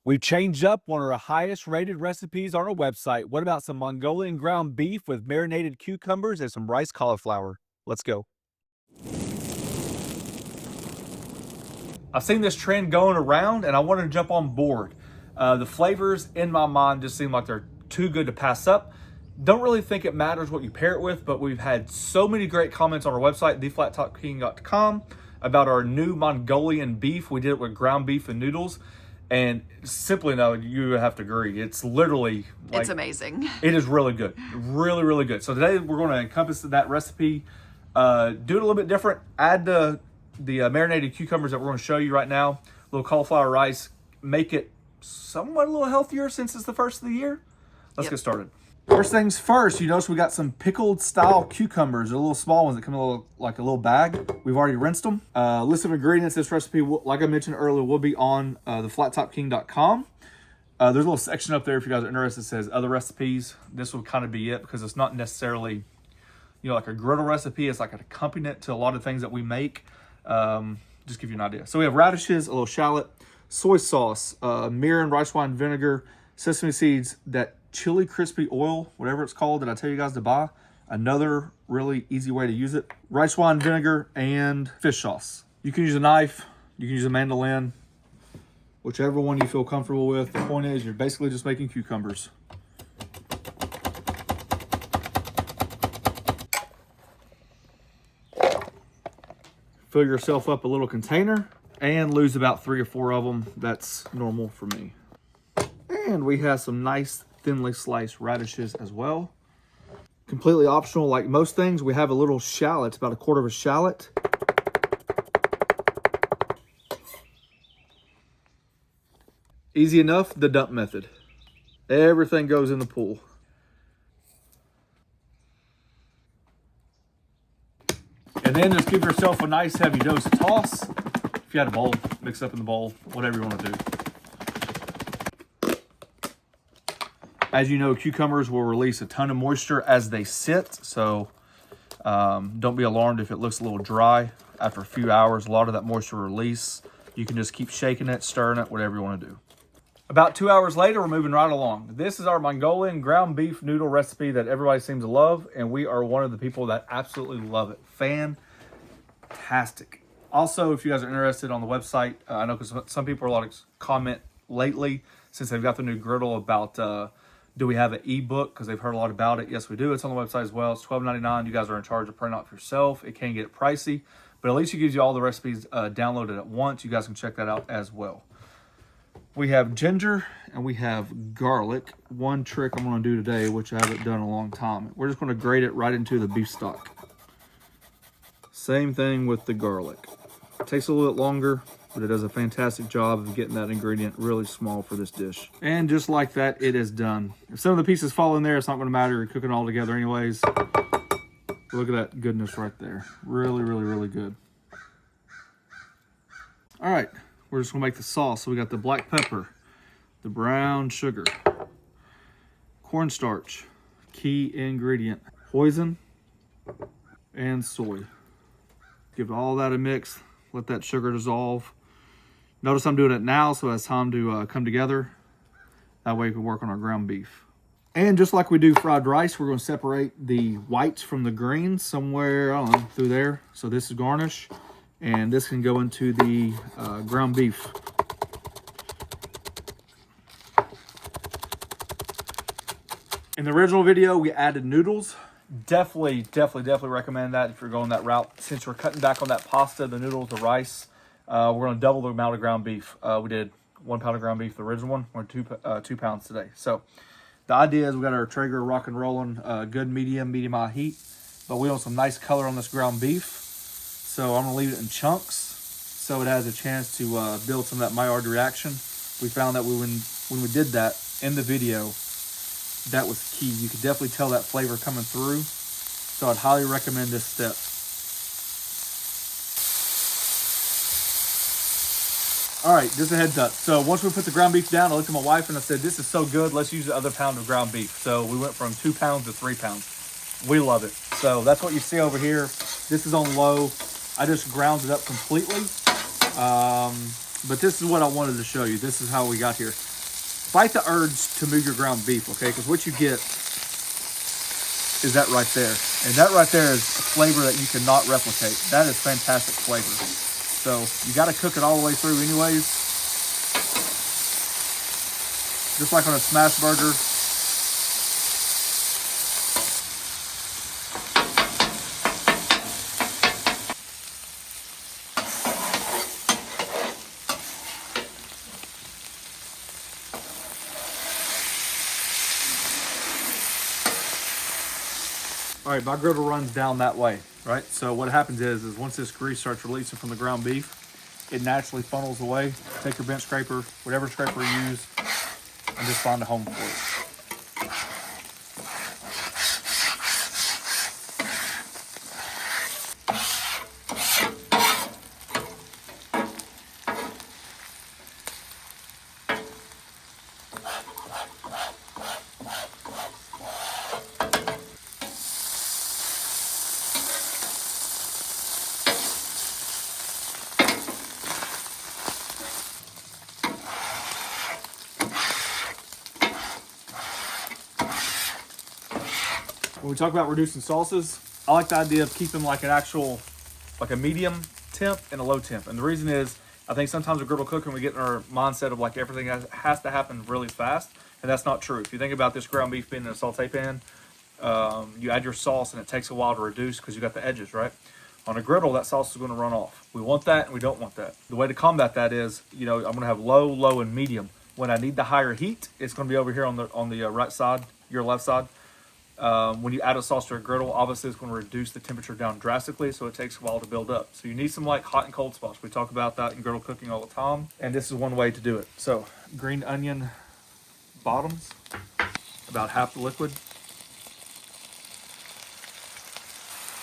We've changed up one of our highest rated recipes on our website. What about some Mongolian ground beef with marinated cucumbers and some rice cauliflower? Let's go. I've seen this trend going around and I wanted to jump on board. The flavors in my mind just seem like they're too good to pass up. Don't really think it matters what you pair it with, but we've had so many great comments on our website, theflattopking.com, about our new Mongolian beef. We did it with ground beef and noodles. And simply, no, you have to agree. It's literally like, it's amazing. It is really good. Really, really good. So today we're going to encompass that recipe, do it a little bit different, add the marinated cucumbers that we're going to show you right now, a little cauliflower rice, make it somewhat a little healthier since it's the first of the year. Let's get started. First things first, you notice we got some pickled style cucumbers. They're little small ones that come in like a little bag. We've already rinsed them. List of ingredients. This recipe, like I mentioned earlier, will be on theflattopking.com. There's a little section up there if you guys are interested that says other recipes. This will kind of be it because it's not necessarily, like a griddle recipe. It's like an accompaniment to a lot of things that we make. Just give you an idea. So we have radishes, a little shallot, soy sauce, mirin, rice wine vinegar, sesame seeds, that chili crispy oil, whatever it's called, that I tell you guys to buy. Another really easy way to use it. Rice wine vinegar and fish sauce. You can use a knife, you can use a mandolin, whichever one you feel comfortable with. The point is you're basically just making cucumbers. Fill yourself up a little container and lose about 3 or 4 of them. That's normal for me. And we have some nice thinly sliced radishes as well. Completely optional, like most things. We have a little shallot, about 1/4 of a shallot. Easy enough, the dump method. Everything goes in the pool. And then just give yourself a nice heavy dose of toss. If you had a bowl, mix up in the bowl, whatever you want to do. As you know, cucumbers will release a ton of moisture as they sit, so don't be alarmed if it looks a little dry. After a few hours, a lot of that moisture will release. You can just keep shaking it, stirring it, whatever you want to do. About 2 hours later, we're moving right along. This is our Mongolian ground beef noodle recipe that everybody seems to love, and we are one of the people that absolutely love it. Fantastic. Also, if you guys are interested on the website, I know because some people are a lot of comment lately since they've got the new griddle about do we have an ebook? Because they've heard a lot about it. Yes, we do. It's on the website as well. It's $12.99. You guys are in charge of printing out for yourself. It can get pricey, but at least it gives you all the recipes downloaded at once. You guys can check that out as well. We have ginger and we have garlic. One trick I'm going to do today, which I haven't done in a long time. We're just going to grate it right into the beef stock. Same thing with the garlic. It takes a little bit longer, but it does a fantastic job of getting that ingredient really small for this dish. And just like that, it is done. If some of the pieces fall in there, it's not going to matter. You're cooking all together anyways. Look at that goodness right there. Really, really, really good. All right, we're just going to make the sauce. So we got the black pepper, the brown sugar, cornstarch, key ingredient, hoisin, and soy. Give all that a mix. Let that sugar dissolve. Notice I'm doing it now so it has time to come together. That way we can work on our ground beef. And just like we do fried rice, we're going to separate the whites from the greens somewhere, I don't know, through there. So this is garnish, and this can go into the ground beef. In the original video, we added noodles. Definitely recommend that if you're going that route. Since we're cutting back on that pasta, the noodles, the rice, we're going to double the amount of ground beef. We did 1 pound of ground beef, the original one. We're 2 pounds today. So the idea is we got our Traeger rock and rolling, good medium high heat. But we want some nice color on this ground beef. So I'm going to leave it in chunks so it has a chance to build some of that Maillard reaction. We found that when we did that in the video, that was key. You could definitely tell that flavor coming through. So I'd highly recommend this step. All right, just a heads up. So once we put the ground beef down, I looked at my wife and I said, this is so good, let's use the other pound of ground beef. So we went from 2 pounds to 3 pounds. We love it. So that's what you see over here. This is on low. I just ground it up completely. But this is what I wanted to show you. This is how we got here. fight the urge to move your ground beef, okay? Because what you get is that right there. And that right there is a flavor that you cannot replicate. That is fantastic flavor. So you got to cook it all the way through anyways. Just like on a smash burger. All right, my griddle runs down that way, right? So what happens is once this grease starts releasing from the ground beef, it naturally funnels away. Take your bench scraper, whatever scraper you use, and just find a home for it. When we talk about reducing sauces, I like the idea of keeping like an actual, like a medium temp and a low temp. And the reason is, I think sometimes with griddle cooking, we get in our mindset of like everything has to happen really fast. And that's not true. If you think about this ground beef being in a saute pan, you add your sauce and it takes a while to reduce because you got the edges, right? On a griddle, that sauce is going to run off. We want that and we don't want that. The way to combat that is, you know, I'm going to have low, low, and medium. When I need the higher heat, it's going to be over here on the right side, your left side. When you add a sauce to a griddle, obviously it's going to reduce the temperature down drastically, so it takes a while to build up. So you need some like hot and cold spots. We talk about that in griddle cooking all the time, and this is one way to do it. So green onion bottoms, about half the liquid.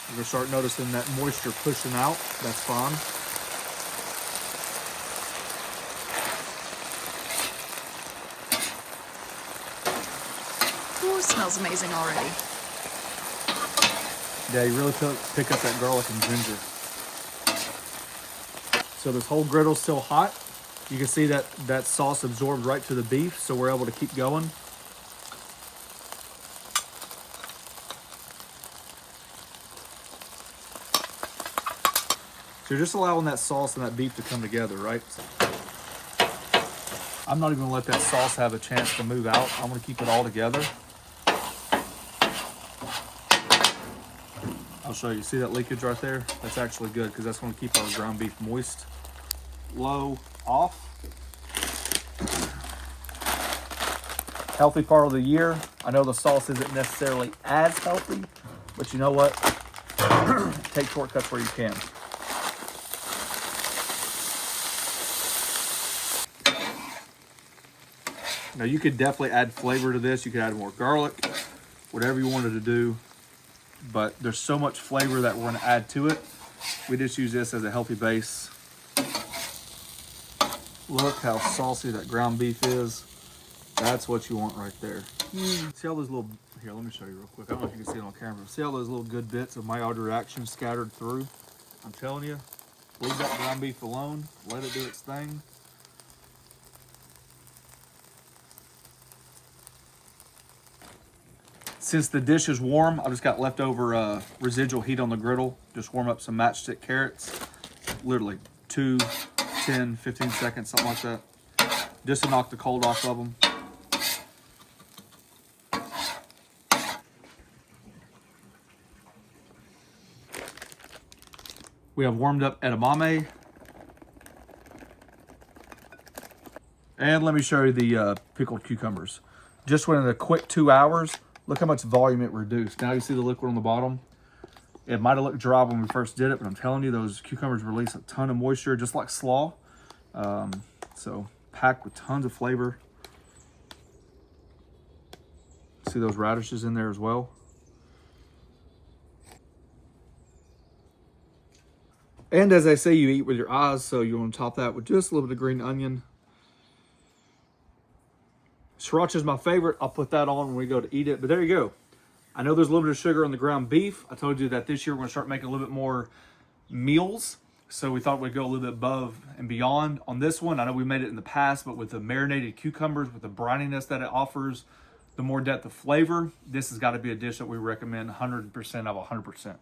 You're going to start noticing that moisture pushing out. That's fine. Ooh, smells amazing already. Yeah, you really pick up that garlic and ginger. So this whole griddle's still hot. You can see that sauce absorbed right to the beef, so we're able to keep going. So you're just allowing that sauce and that beef to come together, right? I'm not even gonna let that sauce have a chance to move out. I'm gonna keep it all together. I'll show you. See that leakage right there? That's actually good because that's going to keep our ground beef moist. Low, off. Healthy part of the year. I know the sauce isn't necessarily as healthy, but you know what? Take shortcuts where you can. Now you could definitely add flavor to this. You could add more garlic, whatever you wanted to do. But there's so much flavor that we're going to add to it. We just use this as a healthy base. Look how saucy that ground beef is. That's what you want right there. See all those little, here, let me show you real quick. I don't know if you can see it on camera. See all those little good bits of my auto reaction scattered through? I'm telling you, leave that ground beef alone. Let it do its thing. Since the dish is warm, I just got leftover residual heat on the griddle. Just warm up some matchstick carrots. Literally 2, 10, 15 seconds, something like that. Just to knock the cold off of them. We have warmed up edamame. And let me show you the pickled cucumbers. Just went in a quick 2 hours. Look how much volume it reduced. Now you see the liquid on the bottom. It might have looked dry when we first did it, but I'm telling you, those cucumbers release a ton of moisture, just like slaw. So packed with tons of flavor. See those radishes in there as well. And as I say, you eat with your eyes, so you want to top that with just a little bit of green onion. Sriracha is my favorite. I'll put that on when we go to eat it. But there you go. I know there's a little bit of sugar on the ground beef. I told you that this year we're going to start making a little bit more meals. So we thought we'd go a little bit above and beyond on this one. I know we made it in the past, but with the marinated cucumbers, with the brininess that it offers, the more depth of flavor, this has got to be a dish that we recommend 100% of 100%.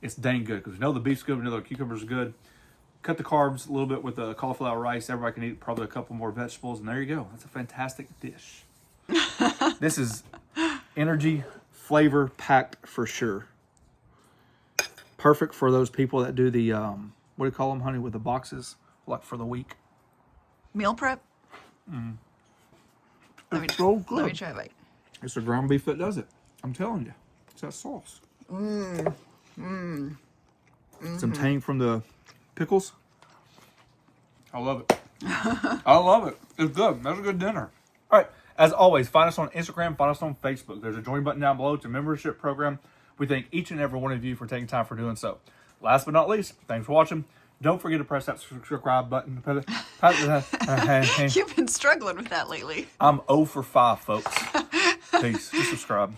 It's dang good because we know the beef's good, we know the cucumbers are good. Cut the carbs a little bit with the cauliflower rice. Everybody can eat probably a couple more vegetables, and there you go. That's a fantastic dish. This is energy, flavor packed for sure. Perfect for those people that do the, what do you call them, honey, with the boxes, like for the week? Meal prep? It's so good. Let me try a bite. It's the ground beef that does it. I'm telling you. It's that sauce. Some tang from the pickles. I love it. I love it. It's good. That's a good dinner. All right. As always, find us on Instagram. Find us on Facebook. There's a join button down below. It's a membership program. We thank each and every one of you for taking time for doing so. Last but not least, thanks for watching. Don't forget to press that subscribe button. You've been struggling with that lately. I'm 0 for 5, folks. Peace. Just subscribe.